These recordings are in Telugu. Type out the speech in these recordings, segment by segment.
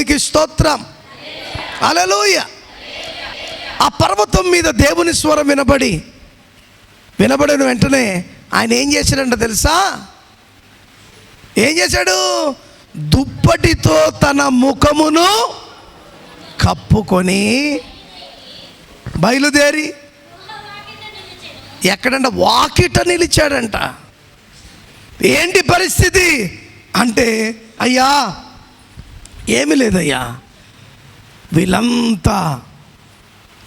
దేవునికి స్తోత్రం. హల్లెలూయా. ఆ పర్వతం మీద దేవుని స్వరం వినబడిన వెంటనే ఆయన ఏం చేశాడంట తెలుసా? ఏం చేశాడు? దుప్పటితో తన ముఖమును కప్పుకొని బయలుదేరి ఎక్కడంట? వాకిట నిలిచాడంట. ఏంటి పరిస్థితి అంటే, అయ్యా ఏమీ లేదయ్యా, వీళ్ళంతా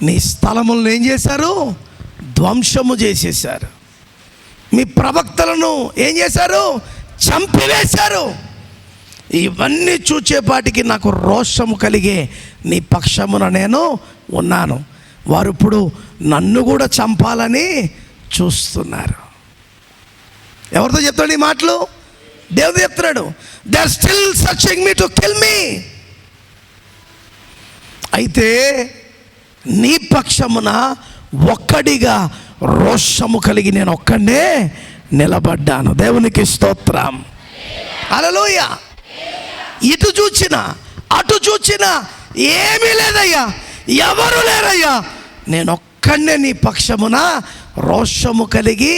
నీ స్థలములను ఏం చేశారు? ధ్వంసము చేసేశారు. మీ ప్రవక్తలను ఏం చేశారు? చంపివేశారు. ఇవన్నీ చూచేపాటికి నాకు రోషము కలిగే నీ పక్షమున నేను ఉన్నాను. వారు ఇప్పుడు నన్ను కూడా చంపాలని చూస్తున్నారు. ఎవరితో చెప్తాడు ఈ మాటలు? దేవుడు చెప్తున్నాడు. They are still searching me to kill me. అయితే నీ పక్షమున ఒక్కడిగా రోషము కలిగి నేను ఒక్కడే నిలబడ్డాను. దేవునికి స్తోత్రం. హల్లెలూయా. ఇటు చూచినా అటు చూచినా ఏమీ లేదయ్యా, ఎవరు లేరయ్యా, నేను ఒక్కడే నీ పక్షమున రోషము కలిగి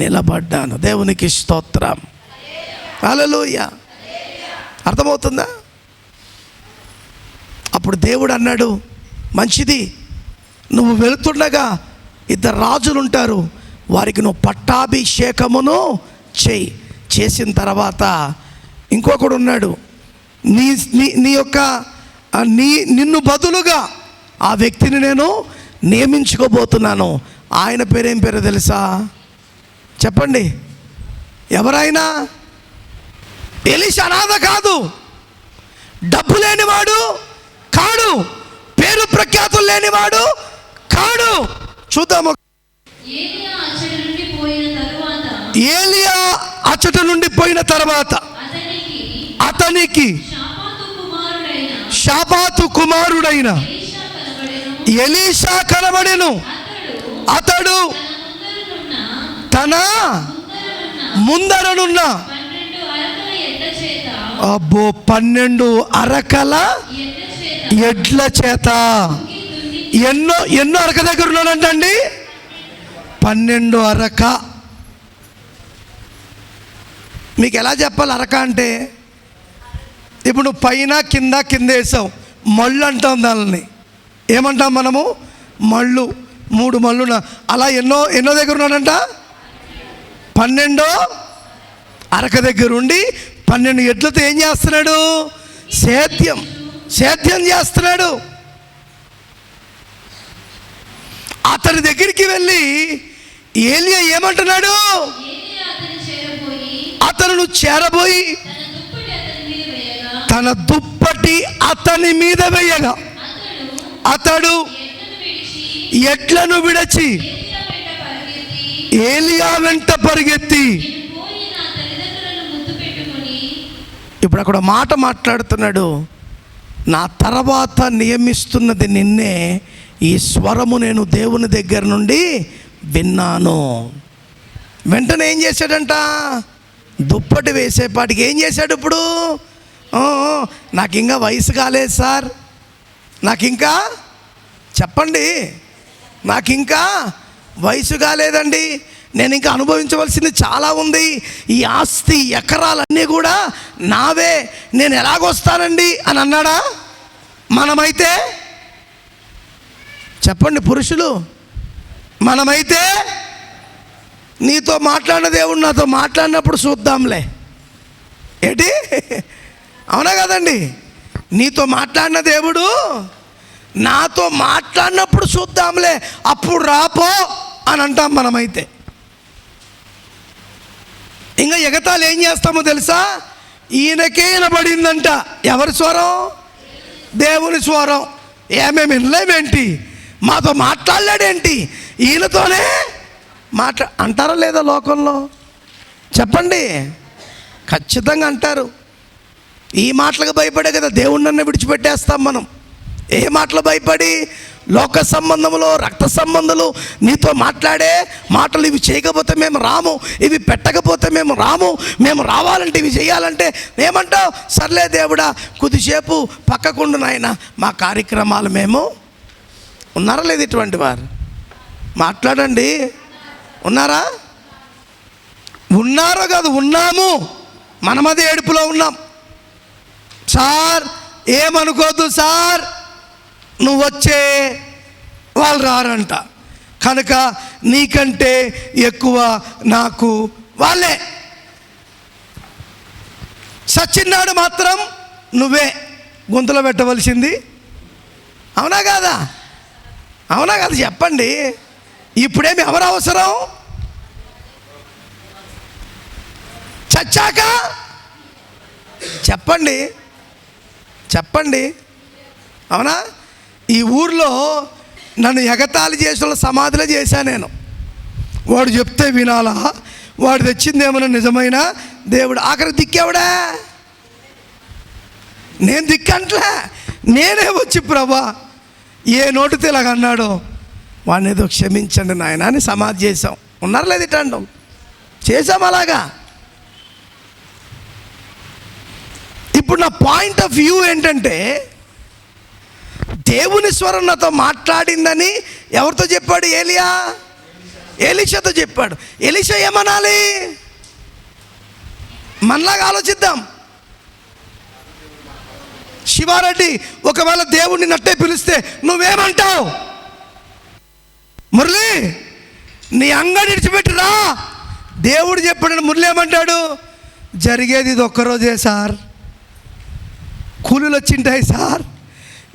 నిలబడ్డాను. దేవునికి స్తోత్రం. హల్లెలూయా. అర్థమవుతుందా? అప్పుడు దేవుడు అన్నాడు, మంచిది, నువ్వు వెళుతుండగా ఇద్దరు రాజులు ఉంటారు, వారికి నువ్వు పట్టాభిషేకమును చేయి. చేసిన తర్వాత ఇంకొకడు ఉన్నాడు, నిన్ను బదులుగా ఆ వ్యక్తిని నేను నియమించుకోబోతున్నాను. ఆయన పేరేం పేరు తెలుసా? చెప్పండి. ఎవరైనా? ఎలీషా అనాథ కాదు, డబ్బు లేనివాడు కాడు, పేరు ప్రఖ్యాతులు లేనివాడు కాడు. చూద్దాము. ఏలియా అచ్చట నుండి పోయిన తర్వాత అతనికి షాపాతు కుమారుడైన ఎలీషా కనబడెను. అతడు తన ముందరనున్న 12 అరకల ఎడ్ల చేత ఎన్నో అరక దగ్గర ఉన్నాడంటండి. 12 అరక. మీకు ఎలా చెప్పాలి అరక అంటే? ఇప్పుడు నువ్వు పైన కింద వేసావు, మళ్ళు అంటాం దానిని. ఏమంటాం మనము? మళ్ళు. 3 మళ్ళు. అలా ఎన్నో దగ్గర ఉన్నాడంట? 12 అరక దగ్గర ఉండి 12 ఎడ్లతో ఏం చేస్తున్నాడు? సేద్యం చేస్తున్నాడు. అతని దగ్గరికి వెళ్ళి ఏలియా ఏమంటున్నాడు? అతను చేరబోయి తన దుప్పటి అతని మీద వేయగా అతడు ఎడ్లను విడిచి ఏలియా వెంట పరిగెత్తి. ఇప్పుడు అక్కడ మాట మాట్లాడుతున్నాడు, నా తర్వాత నియమిస్తున్నది నిన్నే, ఈ స్వరము నేను దేవుని దగ్గర నుండి విన్నాను. వెంటనే ఏం చేశాడంట? దుప్పటి వేసేపాటికి ఏం చేశాడు? ఇప్పుడు నాకు ఇంకా వయసు కాలేదు సార్, నాకు ఇంకా చెప్పండి, నాకు ఇంకా వయసు కాలేదండి, నేను ఇంకా అనుభవించవలసింది చాలా ఉంది, ఈ ఆస్తి ఎకరాలన్నీ కూడా నావే, నేను ఎలాగొస్తానండి అని అన్నాడా? మనమైతే చెప్పండి పురుషులు, మనమైతే నీతో మాట్లాడిన దేవుడు నాతో మాట్లాడినప్పుడు చూద్దాంలే, ఏంటి? అవునా కదండి? నీతో మాట్లాడిన దేవుడు నాతో మాట్లాడినప్పుడు చూద్దాంలే, అప్పుడు రాపో అని అంటాం మనమైతే. ఇంకా ఎగతాలు ఏం చేస్తామో తెలుసా? ఈయనకే వినబడిందంట. ఎవరి స్వరం? దేవుని స్వరం. ఏమేమి వినలేమేంటి, మాతో మాట్లాడలేడేంటి, ఈయనతోనే అంటారా లేదా లోకంలో? చెప్పండి. ఖచ్చితంగా అంటారు. ఈ మాటలకు భయపడే కదా దేవుణ్ణి విడిచిపెట్టేస్తాం మనం. ఏ మాటలు భయపడి? లోక సంబంధములు, రక్త సంబంధాలు నీతో మాట్లాడే మాటలు ఇవి చేయకపోతే మేము రాము, ఇవి పెట్టకపోతే మేము రాము, మేము రావాలంటే ఇవి చేయాలంటే ఏమంటావు? సర్లే దేవుడా కొద్దిసేపు పక్కకుండు నాయన, మా కార్యక్రమాలు మేము. ఉన్నారా లేదు ఇటువంటి వారు? మాట్లాడండి. ఉన్నారా? ఉన్నారో కాదు, ఉన్నాము. మనమదే ఏడుపులో ఉన్నాం. సార్ ఏమనుకోద్దు సార్, నువ్వు వచ్చే వాళ్ళు రారంట, కనుక నీకంటే ఎక్కువ నాకు వాళ్ళే. సచ్చిన్నాడు మాత్రం నువ్వే గొంతులో పెట్టవలసింది. అవునా కాదా? అవునా కాదు? చెప్పండి. ఇప్పుడేమి ఎవరు అవసరం? చచ్చాక చెప్పండి, చెప్పండి. అవునా? ఈ ఊర్లో నన్ను ఎగతాళి చేసిన సమాధిలో చేశాను నేను. వాడు చెప్తే వినాలా? వాడు తెచ్చింది ఏమన్నా నిజమైన దేవుడు? ఆఖరి దిక్కేవడా? నేను దిక్కంట్లే, నేనే వచ్చి ప్రభా ఏ నోటితో ఇలాగ అన్నాడో వాడిని ఏదో క్షమించండి నాయన అని సమాధి చేసాం. ఉన్నారు లేదు ఇట్టండం? చేసాం అలాగా. ఇప్పుడు నా పాయింట్ ఆఫ్ వ్యూ ఏంటంటే, దేవుని స్వరం నాతో మాట్లాడిందని ఎవరితో చెప్పాడు? ఎలీషాతో చెప్పాడు. ఎలీషా ఏమనాలి? మనలాగా ఆలోచిద్దాం. శివారెడ్డి ఒకవేళ దేవుడిని నట్టే పిలిస్తే నువ్వేమంటావు? మురళి నీ అంగడి విడిచిపెట్టిరా, దేవుడు చెప్పాడు. మురళి ఏమంటాడు? జరిగేది ఇది ఒక్కరోజే సార్, కూలీలు వచ్చింటాయి సార్,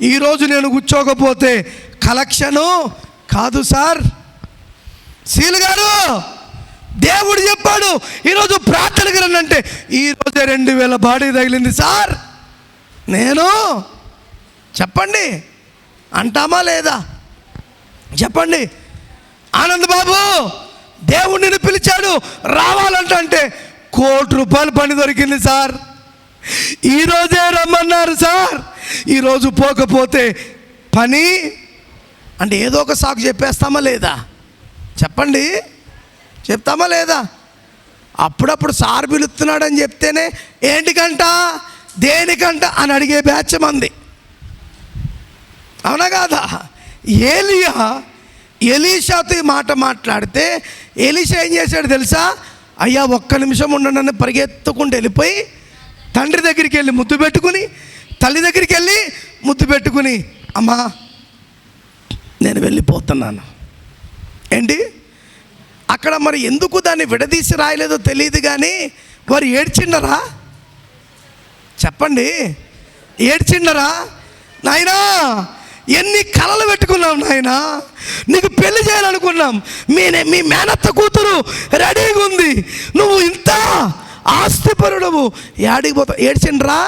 ఈరోజు నేను కూర్చోకపోతే కలెక్షను కాదు సార్. సీలు గారు దేవుడు చెప్పాడు ఈరోజు ప్రార్థనకు రండి అంటే ఈరోజే 2000 బాడీ తగిలింది సార్. నేను చెప్పండి అంటామా లేదా? చెప్పండి. ఆనంద్ బాబు దేవుడు నిన్ను పిలిచాడు రావాలంటే ₹1 కోటి పని దొరికింది సార్, ఈరోజే రమ్మన్నారు సార్, ఈరోజు పోకపోతే పని అంటే ఏదో ఒక సాకు చెప్పేస్తామా లేదా? చెప్పండి, చెప్తామా లేదా? అప్పుడప్పుడు సార్ పిలుస్తున్నాడని చెప్తేనే ఏంటికంట దేనికంట అని అడిగే బ్యాచ్ మంది. అవునా కాదా? ఎలీషాతో ఈ మాట మాట్లాడితే ఎలీషా ఏం చేశాడు తెలుసా? అయ్యా ఒక్క నిమిషం ఉండనని పరిగెత్తుకుంటూ వెళ్ళిపోయి తండ్రి దగ్గరికి వెళ్ళి ముద్దు పెట్టుకుని, తల్లి దగ్గరికి వెళ్ళి ముద్దు పెట్టుకుని, అమ్మా నేను వెళ్ళిపోతున్నాను. ఏంటి అక్కడ మరి ఎందుకు దాన్ని విడదీసి రాయలేదో తెలియదు కానీ వారు ఏడ్చిండరా? చెప్పండి, ఏడ్చిండరా? నాయనా ఎన్ని కలలు పెట్టుకున్నాం నాయనా, నీకు పెళ్లి చేయాలనుకున్నాం, మీ మేనత్త కూతురు రెడీగా ఉంది, నువ్వు ఇంత ఆస్తిపరుడవు, యాడికి పోతావు? ఏడ్చిండ్రా.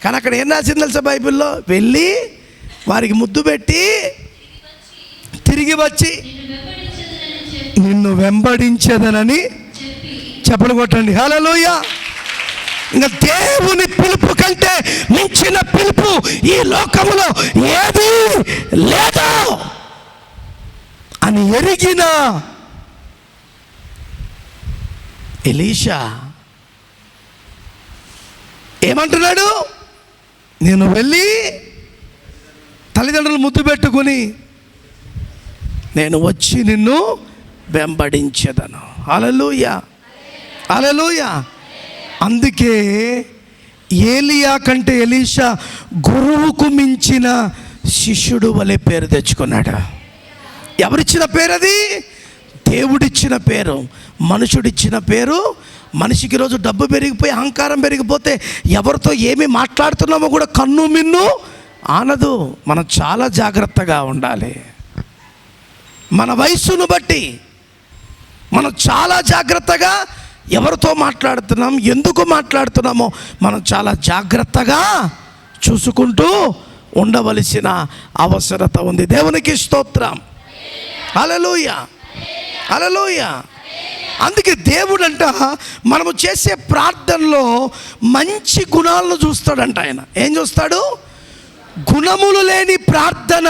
కానీ అక్కడ ఏం రాసింది తెలుసా బైబిల్లో? వెళ్ళి వారికి ముద్దు పెట్టి తిరిగి వచ్చి నిన్ను వెంబడించేదనని చెప్పలు కొట్టండి. హల్లెలూయా. ఇంకా దేవుని పిలుపు కంటే మించిన పిలుపు ఈ లోకములో ఏది లేదు అని ఎరిగిన ఎలీషా ఏమంటున్నాడు? నేను వెళ్ళి తల్లిదండ్రులు ముద్దు పెట్టుకుని నేను వచ్చి నిన్ను వెంబడించేదను. హల్లెలూయా, హల్లెలూయా. అందుకే ఏలియా కంటే ఎలీషా గురువుకు మించిన శిష్యుడు వలె పేరు తెచ్చుకున్నాడు. ఎవరిచ్చిన పేరు అది? దేవుడిచ్చిన పేరు, మనుషుడిచ్చిన పేరు. మనిషికి రోజు డబ్బు పెరిగిపోయి అహంకారం పెరిగిపోతే ఎవరితో ఏమి మాట్లాడుతున్నామో కూడా కన్ను మిన్ను ఆనదు. మనం చాలా జాగ్రత్తగా ఉండాలి. మన వయస్సును బట్టి మనం చాలా జాగ్రత్తగా ఎవరితో మాట్లాడుతున్నాం, ఎందుకు మాట్లాడుతున్నామో మనం చాలా జాగ్రత్తగా చూసుకుంటూ ఉండవలసిన అవసరత ఉంది. దేవునికి స్తోత్రం. హల్లెలూయా, హల్లెలూయా. అందుకే దేవుడంట మనము చేసే ప్రార్థనలో మంచి గుణాలను చూస్తాడంట. ఆయన ఏం చూస్తాడు? గుణములు లేని ప్రార్థన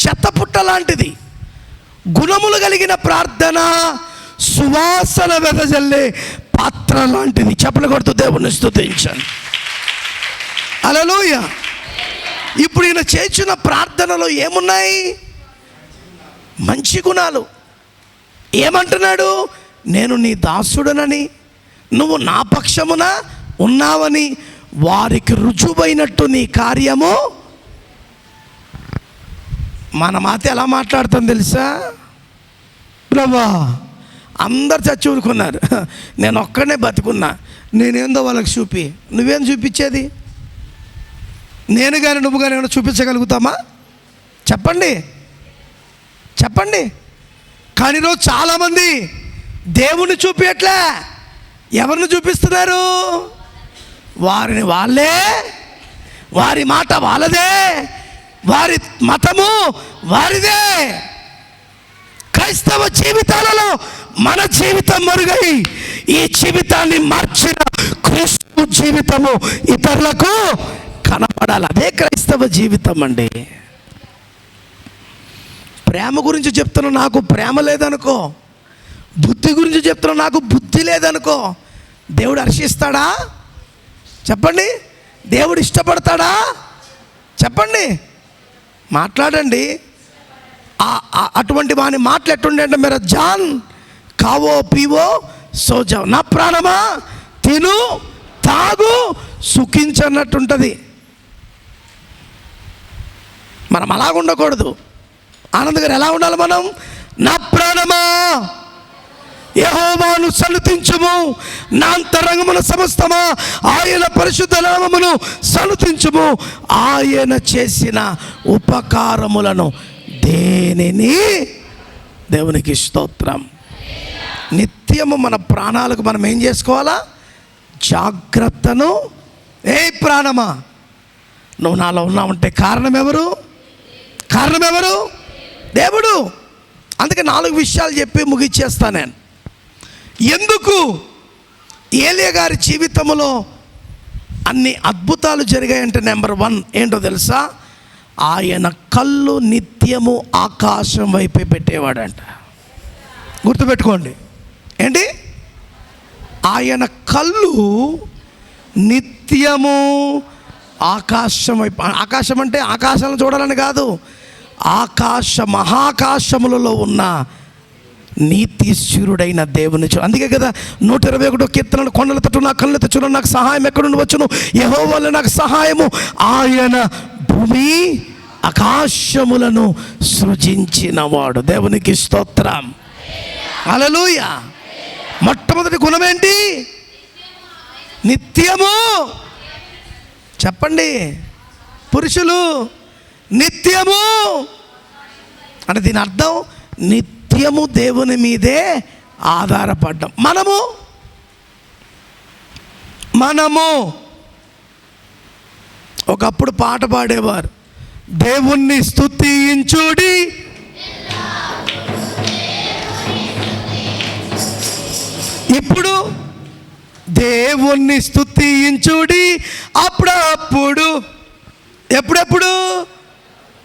చెత్తపుట్ట లాంటిది. గుణములు కలిగిన ప్రార్థన సువాసన వెదజల్లే పాత్ర లాంటిది. చప్పలు కొడుతూ దేవుని స్తుతించండి. హల్లెలూయా. ఇప్పుడు ఈయన చేసిన ప్రార్థనలో ఏమున్నాయి? మంచి గుణాలు. ఏమంటున్నాడు? నేను నీ దాసుడనని, నువ్వు నా పక్షమున ఉన్నావని వారికి రుజువైనట్టు నీ కార్యము. మన మాత ఎలా మాట్లాడుతాం తెలుసా? ప్రభా, అందరు చచ్చి ఊరుకున్నారు, నేను ఒక్కడనే బతుకున్నా, నేనేందో వాళ్ళకి చూపి. నువ్వేం చూపించేది? నేను కానీ నువ్వు కానీ ఏమైనా చూపించగలుగుతామా? చెప్పండి చెప్పండి. కానీ ఈరోజు చాలామంది దేవుణ్ణి చూపించట్లే. ఎవరిని చూపిస్తున్నారు? వారిని వాళ్ళే, వారి మాట వాళ్ళదే, వారి మతము వారిదే. క్రైస్తవ జీవితాలలో మన జీవితం మరుగై ఈ జీవితాన్ని మార్చిన క్రీస్తు జీవితము ఇతరులకు కనపడాలి. అదే క్రైస్తవ జీవితం అండి. ప్రేమ గురించి చెప్తున్నా, నాకు ప్రేమ లేదనుకో. బుద్ధి గురించి చెప్తున్నా, నాకు బుద్ధి లేదనుకో. దేవుడు హర్షిస్తాడా? చెప్పండి. దేవుడు ఇష్టపడతాడా? చెప్పండి. మాట్లాడండి. అటువంటి వాని మాటలు ఎట్టుండే అంటే, మేరా జాన్ కావో పీవో సోజావ్, నా ప్రాణమా తిను తాగు సుఖించన్నట్టుంటుంది. మనం అలాగ ఉండకూడదు. ఆనంద్ గారు ఎలా ఉండాలి మనం? నా ప్రాణమా యెహోవాను సన్నుతించుము, నా అంతరంగమున సమస్తమా ఆయన పరిశుద్ధ నామమును సన్నుతించుము, ఆయన చేసిన ఉపకారములను దేనిని. దేవునికి స్తోత్రం. నిత్యము మన ప్రాణాలకు మనం ఏం చేసుకోవాలా? జాగ్రత్తను. ఏ ప్రాణమా, నువ్వు నాలో ఉన్నావంటే కారణం ఎవరు? కారణం ఎవరు? దేవుడు. అందుకే 4 విషయాలు చెప్పి ముగిచ్చేస్తాను నేను. ఎందుకు ఏలియా గారి జీవితంలో అన్ని అద్భుతాలు జరిగాయంటే, నెంబర్ 1 ఏంటో తెలుసా? ఆయన కళ్ళు నిత్యము ఆకాశం వైపే పెట్టేవాడంట. గుర్తుపెట్టుకోండి. ఏంటి? ఆయన కళ్ళు నిత్యము ఆకాశం వైపు. ఆకాశం అంటే ఆకాశాలను చూడాలని కాదు, మహాకాశములలో ఉన్న నీతిశూరుడైన దేవుని అందుకే కదా 121 కీర్తనలు, కొండల తట్టు నా కళ్ళు తెచ్చును, నాకు సహాయం ఎక్కడి నుండి వచ్చును, యెహోవా వలన నాకు సహాయము, ఆయన భూమి ఆకాశములను సృజించినవాడు. దేవునికి స్తోత్రం. హల్లెలూయా. మొట్టమొదటి గుణం ఏంటి? నిత్యము. చెప్పండి పురుషులు, నిత్యము అంటే దీని అర్థం నిత్యము దేవుని మీదే ఆధారపడ్డాం. మనము ఒకప్పుడు పాట పాడేవారు, దేవుణ్ణి స్తుతించుడి, ఇప్పుడు దేవుణ్ణి స్తుతించుడి అప్పుడప్పుడు. ఎప్పుడెప్పుడు?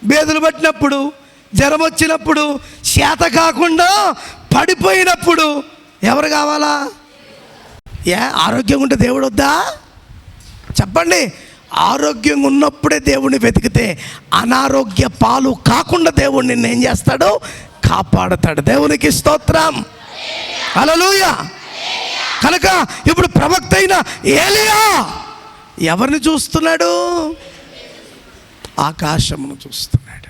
బేదలు పట్టినప్పుడు, జ్వరం వచ్చినప్పుడు, చేత కాకుండా పడిపోయినప్పుడు. ఎవరు కావాలా? ఆరోగ్యంగా ఉంటే దేవుడు వద్దా? చెప్పండి. ఆరోగ్యంగా ఉన్నప్పుడే దేవుణ్ణి వెతికితే అనారోగ్య పాలు కాకుండా దేవుడు నిన్ను ఏం చేస్తాడు? కాపాడుతాడు. దేవునికి స్తోత్రం. హల్లెలూయా. కనుక ఇప్పుడు ప్రవక్త అయిన ఏలియా ఎవరిని చూస్తున్నాడు? ఆకాశమును చూస్తున్నాడు.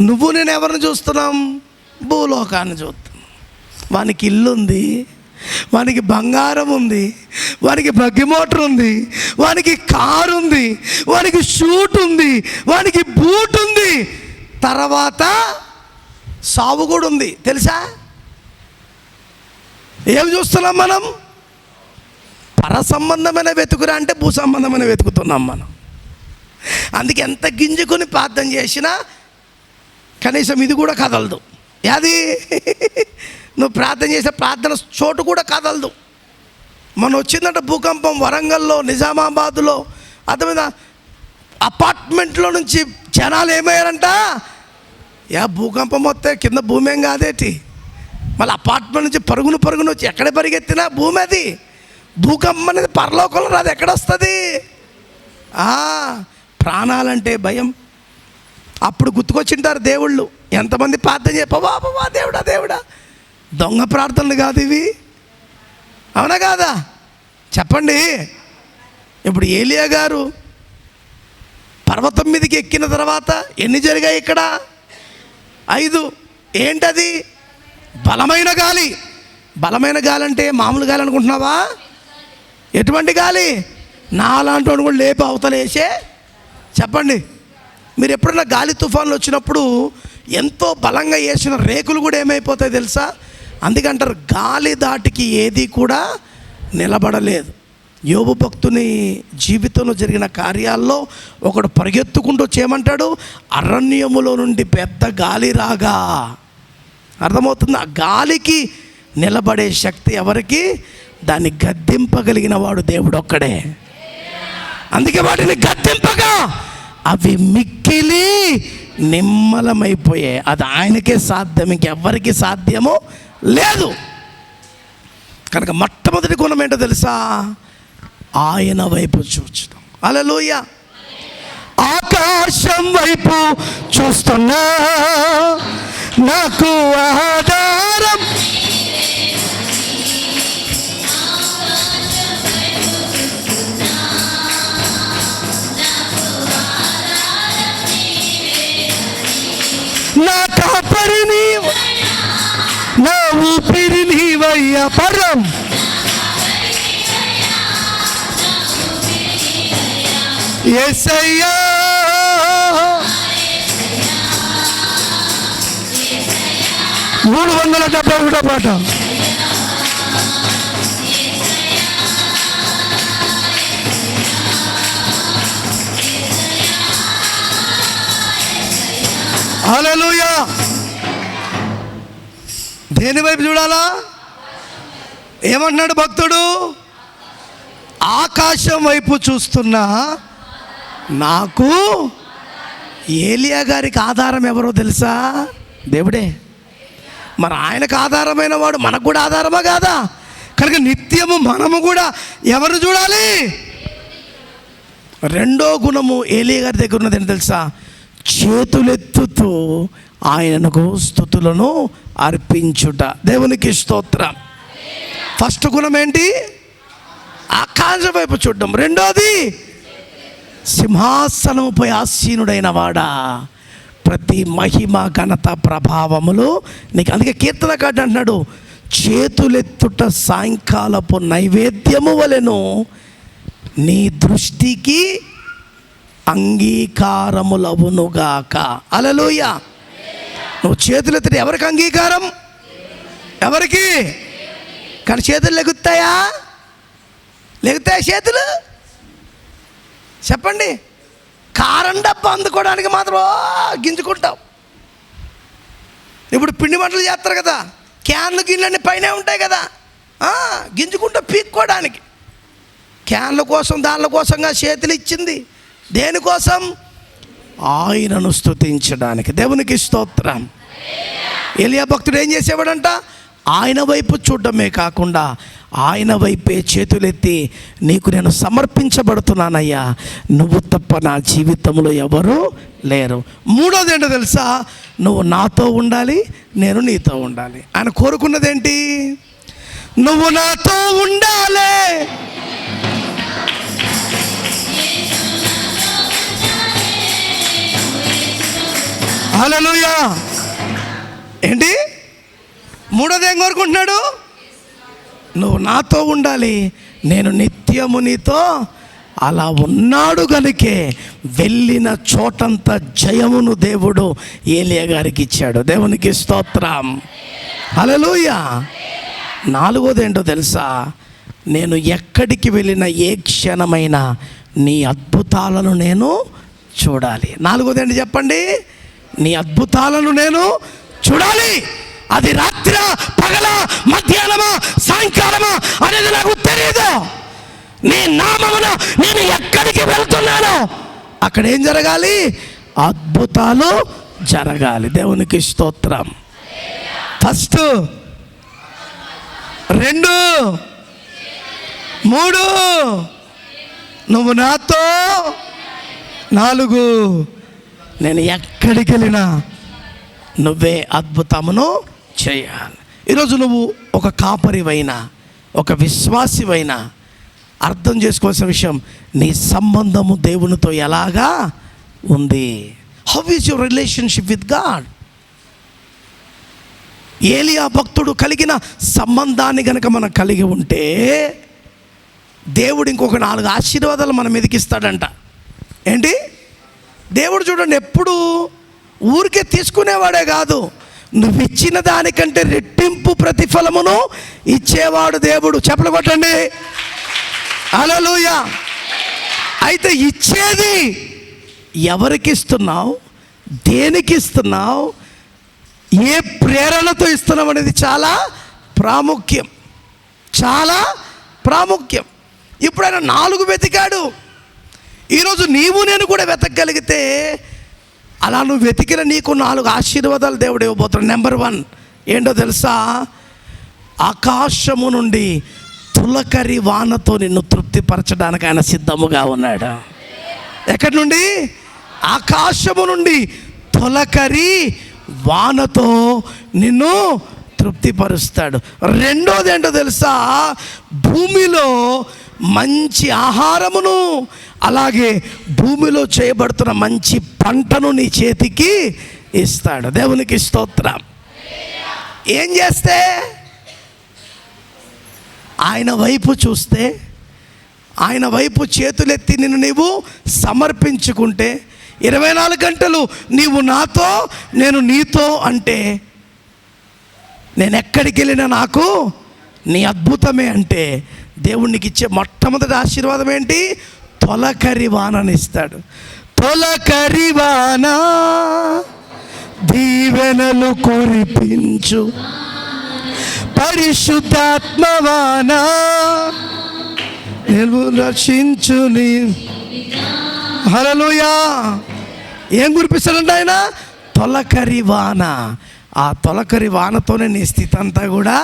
నువ్వు నేను ఎవరిని చూస్తున్నాం? భూలోకాన్ని చూస్తున్నాం. వానికి ఇల్లు ఉంది, వానికి బంగారం ఉంది, వానికి బగ్గి మోటార్ ఉంది, వానికి కారు ఉంది, వానికి షూట్ ఉంది, వానికి బూట్ ఉంది, తర్వాత సావు కూడా ఉంది. తెలుసా? ఏమి చూస్తున్నాం మనం? పర సంబంధమైన వెతుకురా అంటే భూ సంబంధమైన వెతుకుతున్నాం మనం. అందుకే ఎంత గింజుకొని ప్రార్థన చేసినా కనీసం ఇది కూడా కదలదు. అది నువ్వు ప్రార్థన చేసే ప్రార్థన చోటు కూడా కదలదు. మొన్న వచ్చిందంట భూకంపం వరంగల్లో, నిజామాబాద్లో. అర్థమైందా? అపార్ట్మెంట్లో నుంచి జనాలు ఏమయ్యారంట, భూకంపం వస్తే కింద భూమి ఏం కాదేటి, మళ్ళీ అపార్ట్మెంట్ నుంచి పరుగును వచ్చి ఎక్కడ పరిగెత్తినా భూమి, అది భూకంపం అనేది పరలోకంలో రాదు, ఎక్కడొస్తుంది? ప్రాణాలంటే భయం. అప్పుడు గుర్తుకొచ్చింటారు దేవుళ్ళు, ఎంతమంది ప్రార్థన చెప్పవా దేవుడా దేవుడా. దొంగ ప్రార్థనలు కాదు ఇవి, అవునా కాదా చెప్పండి. ఇప్పుడు ఏలియా గారు పర్వతం మీదకి ఎక్కిన తర్వాత ఎన్ని జరిగాయి ఇక్కడ? 5. ఏంటది? బలమైన గాలి. బలమైన గాలి అంటే మామూలు గాలి అనుకుంటున్నావా? ఎటువంటి గాలి? నాలాంటి వాడు కూడా లేపి అవతలేసే. చెప్పండి, మీరు ఎప్పుడన్నా గాలి తుఫాన్లు వచ్చినప్పుడు ఎంతో బలంగా వేసిన రేకులు కూడా ఏమైపోతాయి తెలుసా? అందుకంటారు గాలి దాటికి ఏది కూడా నిలబడలేదు. యోబు భక్తుని జీవితంలో జరిగిన కార్యాల్లో ఒకడు పరిగెత్తుకుంటూ వచ్చేయమంటాడు, అరణ్యములో నుండి పెద్ద గాలి రాగా. అర్థమవుతుంది? ఆ గాలికి నిలబడే శక్తి ఎవరికి? దాన్ని గద్దింపగలిగిన వాడు దేవుడు ఒక్కడే. అందుకే వాటిని గద్దింపగా అవి మిక్కిలి నిమ్మలమైపోయాయి. అది ఆయనకే సాధ్యం, ఇంకెవ్వరికి సాధ్యము లేదు. కనుక మొట్టమొదటి గుణం ఏంటో తెలుసా? ఆయన వైపు చూచడం. హల్లెలూయా. ఆకాశం వైపు చూస్తున్నా నాకు ఆధారం, నా కాపరి నీవు, నా ఊపిరి నీవయ్యా పరం. యేసయ్యా 371 పాట. హల్లెలూయా. దేని వైపు చూడాలా? ఏమంటున్నాడు భక్తుడు? ఆకాశం వైపు చూస్తున్నా నాకు. ఏలియా గారికి ఆధారం ఎవరో తెలుసా? దేవుడే. మరి ఆయనకు ఆధారమైన వాడు మనకు కూడా ఆధారమా కాదా? కనుక నిత్యము మనము కూడా ఎవరు చూడాలి? రెండో గుణము ఏలియా గారి దగ్గర ఉన్నది ఏంటి తెలుసా? చేతులెత్తుతూ ఆయనకు స్తుతులను అర్పించుట. దేవునికి స్తోత్రం. ఫస్ట్ గుణం ఏంటి? ఆకాశం వైపు చూడడం. రెండోది సింహాసనముపై ఆసీనుడైన వాడా, ప్రతి మహిమ ఘనత ప్రభావములు నీకు. అందుకే కీర్తనకారుడు అంటున్నాడు, చేతులెత్తుట సాయంకాలపు నైవేద్యము వలెను నీ దృష్టికి అంగీకారములవునుగాక. హల్లెలూయా. నువ్వు చేతులెత్తుట ఎవరికి అంగీకారం? ఎవరికి? కానీ చేతులు లెగుతాయా? లెగుతాయా చేతులు? చెప్పండి. కారం డబ్బా అందుకోవడానికి మాత్రం గింజుకుంటాం. ఇప్పుడు పిండి వంటలు చేస్తారు కదా, క్యాన్లు గిన్నెలన్నీ పైనే ఉంటాయి కదా, గింజుకుంటా పీక్కోవడానికి. క్యాన్ల కోసం దానిల కోసంగా చేతులు ఇచ్చింది. దేనికోసం? ఆయనను స్తుతించడానికి. దేవునికి స్తోత్రం. ఏలియా భక్తుడు ఏం చేసేవాడంట? ఆయన వైపు చూడటమే కాకుండా ఆయన వైపే చేతులెత్తి, నీకు నేను సమర్పించబడుతున్నానయ్యా, నువ్వు తప్ప నా జీవితంలో ఎవరు లేరు. మూడోది ఏంటో తెలుసా? నువ్వు నాతో ఉండాలి, నేను నీతో ఉండాలి. ఆయన కోరుకున్నదేంటి? నువ్వు నాతో ఉండాలి. హల్లెలూయా. ఏంటి? మూడోది ఏం కోరుకుంటున్నాడు? నువ్వు నాతో ఉండాలి, నేను నిత్యము నీతో. అలా ఉన్నాడు గనుకే వెళ్ళిన చోటంతా జయమును దేవుడు ఏలియా గారికి ఇచ్చాడు. దేవునికి స్తోత్రం. హల్లెలూయా. నాలుగోది ఏంటో తెలుసా? నేను ఎక్కడికి వెళ్ళిన ఏ క్షణమైనా నీ అద్భుతాలను నేను చూడాలి. నాలుగోది ఏంటి చెప్పండి? నీ అద్భుతాలను నేను చూడాలి. అది రాత్రి, పగల, మధ్యాహ్నమా, సాయంకాలమా అనేది నాకు తెలియదు. నీ నామమున నేను ఎక్కడికి వెళ్తున్నానో అక్కడ ఏం జరగాలి? అద్భుతాలు జరగాలి. దేవునికి స్తోత్రం. ఫస్ట్, 2, 3 నువ్వు నాతో, 4 నేను ఎక్కడికి వెళ్ళినా నువ్వే అద్భుతమును చేయాలి. ఈరోజు నువ్వు ఒక కాపరివైనా, ఒక విశ్వాసివైనా అర్థం చేసుకోవాల్సిన విషయం, నీ సంబంధము దేవునితో ఎలాగా ఉంది? How is your relationship with God? ఏలియా భక్తుడు కలిగిన సంబంధాన్ని కనుక మనం కలిగి ఉంటే దేవుడు ఇంకొక 4 ఆశీర్వాదాలు మన మీదకి ఇస్తాడంట. ఏంటి? దేవుడు చూడండి, ఎప్పుడు ఊరికే తీసుకునేవాడే కాదు, నువ్వు ఇచ్చిన దానికంటే రెట్టింపు ప్రతిఫలమును ఇచ్చేవాడు దేవుడు. చెప్పలు కొట్టండి, హల్లెలూయా. అయితే ఇచ్చేది ఎవరికి ఇస్తున్నావు, దేనికి ఇస్తున్నావు, ఏ ప్రేరణతో ఇస్తున్నావు అనేది చాలా ప్రాముఖ్యం, చాలా ప్రాముఖ్యం. ఇప్పుడు ఆయన 4 వెతికాడు. ఈరోజు నీవు నేను కూడా వెతకగలిగితే, అలా నువ్వు వెతికిన నీకు 4 ఆశీర్వాదాలు దేవుడు ఇవ్వబోతున్నాడు. నెంబర్ 1 ఏంటో తెలుసా? ఆకాశము నుండి తులకరి వానతో నిన్ను తృప్తిపరచడానికి ఆయన సిద్ధముగా ఉన్నాడు. ఎక్కడి నుండి? ఆకాశము నుండి తొలకరి వానతో నిన్ను తృప్తిపరుస్తాడు. రెండోది ఏంటో తెలుసా? భూమిలో మంచి ఆహారమును, అలాగే భూమిలో చేయబడుతున్న మంచి పంటను నీ చేతికి ఇస్తాడు. దేవునికి స్తోత్రం. ఏం చేస్తే? ఆయన వైపు చూస్తే, ఆయన వైపు చేతులెత్తి నిన్ను నీవు సమర్పించుకుంటే, 24 గంటలు నీవు నాతో నేను నీతో అంటే, నేను ఎక్కడికి వెళ్ళినా నాకు నీ అద్భుతమే అంటే, దేవునికి ఇచ్చే మొట్టమొదటి ఆశీర్వాదం ఏంటి? తొలకరి వానని ఇస్తాడు. తొలకరి వాన దీవెనలు కురిపించు, పరిశుద్ధాత్మవాన నేను రక్షించుని. హల్లెలూయా. ఏం కురిపిస్తాడంట ఆయన? తొలకరి వాన. ఆ తొలకరి వానతోనే నీ స్థితి అంతా కూడా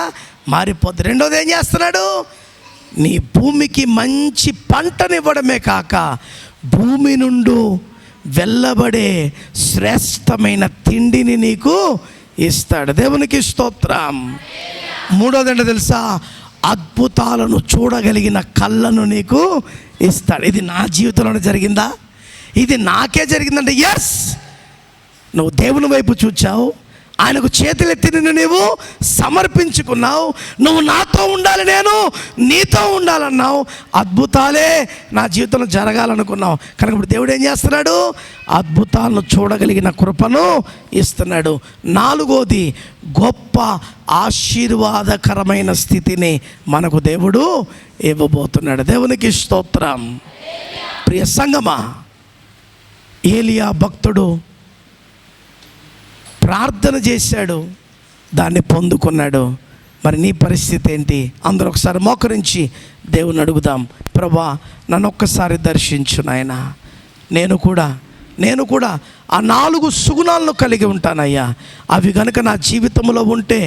మారిపోద్ది. రెండోది ఏం చేస్తున్నాడు? నీ భూమికి మంచి పంటనివ్వడమే కాక, భూమి నుండి వెళ్ళబడే శ్రేష్టమైన తిండిని నీకు ఇస్తాడు. దేవునికి స్తోత్రం. మూడోది ఏంటో తెలుసా? అద్భుతాలను చూడగలిగిన కళ్ళను నీకు ఇస్తాడు. ఇది నా జీవితంలోనే జరిగిందా? ఇది నాకే జరిగిందంటే ఎస్. నువ్వు దేవుని వైపు చూచావు, ఆయనకు చేతులెత్తి నిన్ను నీవు సమర్పించుకున్నావు, నువ్వు నాతో ఉండాలి, నేను నీతో ఉండాలన్నావు, అద్భుతాలే నా జీవితంలో జరగాలనుకున్నావు. కనుక ఇప్పుడు దేవుడు ఏం చేస్తున్నాడు? అద్భుతాలను చూడగలిగిన కృపను ఇస్తున్నాడు. 4వది, గొప్ప ఆశీర్వాదకరమైన స్థితిని మనకు దేవుడు ఇవ్వబోతున్నాడు. దేవునికి స్తోత్రం. ప్రియ సంగమా, ఏలియా భక్తుడు ప్రార్థన చేశాడు, దాన్ని పొందుకున్నాడు. మరి నీ పరిస్థితి ఏంటి? అందరూ ఒకసారి మోకరించి దేవుని అడుగుదాం. ప్రభా, నన్ను ఒక్కసారి దర్శించు నాయనా. నేను కూడా ఆ 4 సుగుణాలను కలిగి ఉంటానయ్యా. అవి కనుక నా జీవితంలో ఉంటే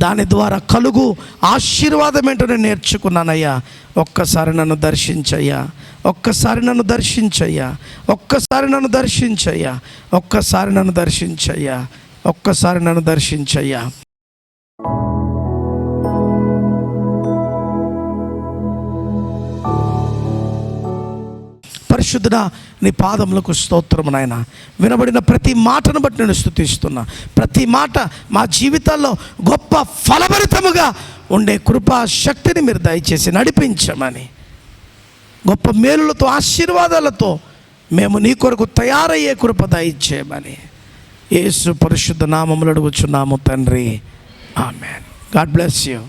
దాని ద్వారా కలుగు ఆశీర్వాదం ఏంటో నేను నేర్చుకున్నానయ్యా. ఒక్కసారి నన్ను దర్శించయ్యా, ఒక్కసారి నన్ను దర్శించయ్యా, ఒక్కసారి నన్ను దర్శించయ్యా, ఒక్కసారి నన్ను దర్శించయ్యా, ఒక్కసారి నన్ను దర్శించయ్యా. పరిశుద్ధుడా, నీ పాదములకు స్తోత్రము నాయన. వినబడిన ప్రతి మాటను బట్టి నేను స్తుతిస్తున్నా. ప్రతి మాట మా జీవితాల్లో గొప్ప ఫలభరితముగా ఉండే కృపా శక్తిని మీరు దయచేసి నడిపించమని, గొప్ప మేలులతో ఆశీర్వాదాలతో మేము నీ కొరకు తయారయ్యే కృప దయచేయమని యేసు పరిశుద్ధ నామములో అడుగుచున్నాము తండ్రి. ఆమేన్. God bless you.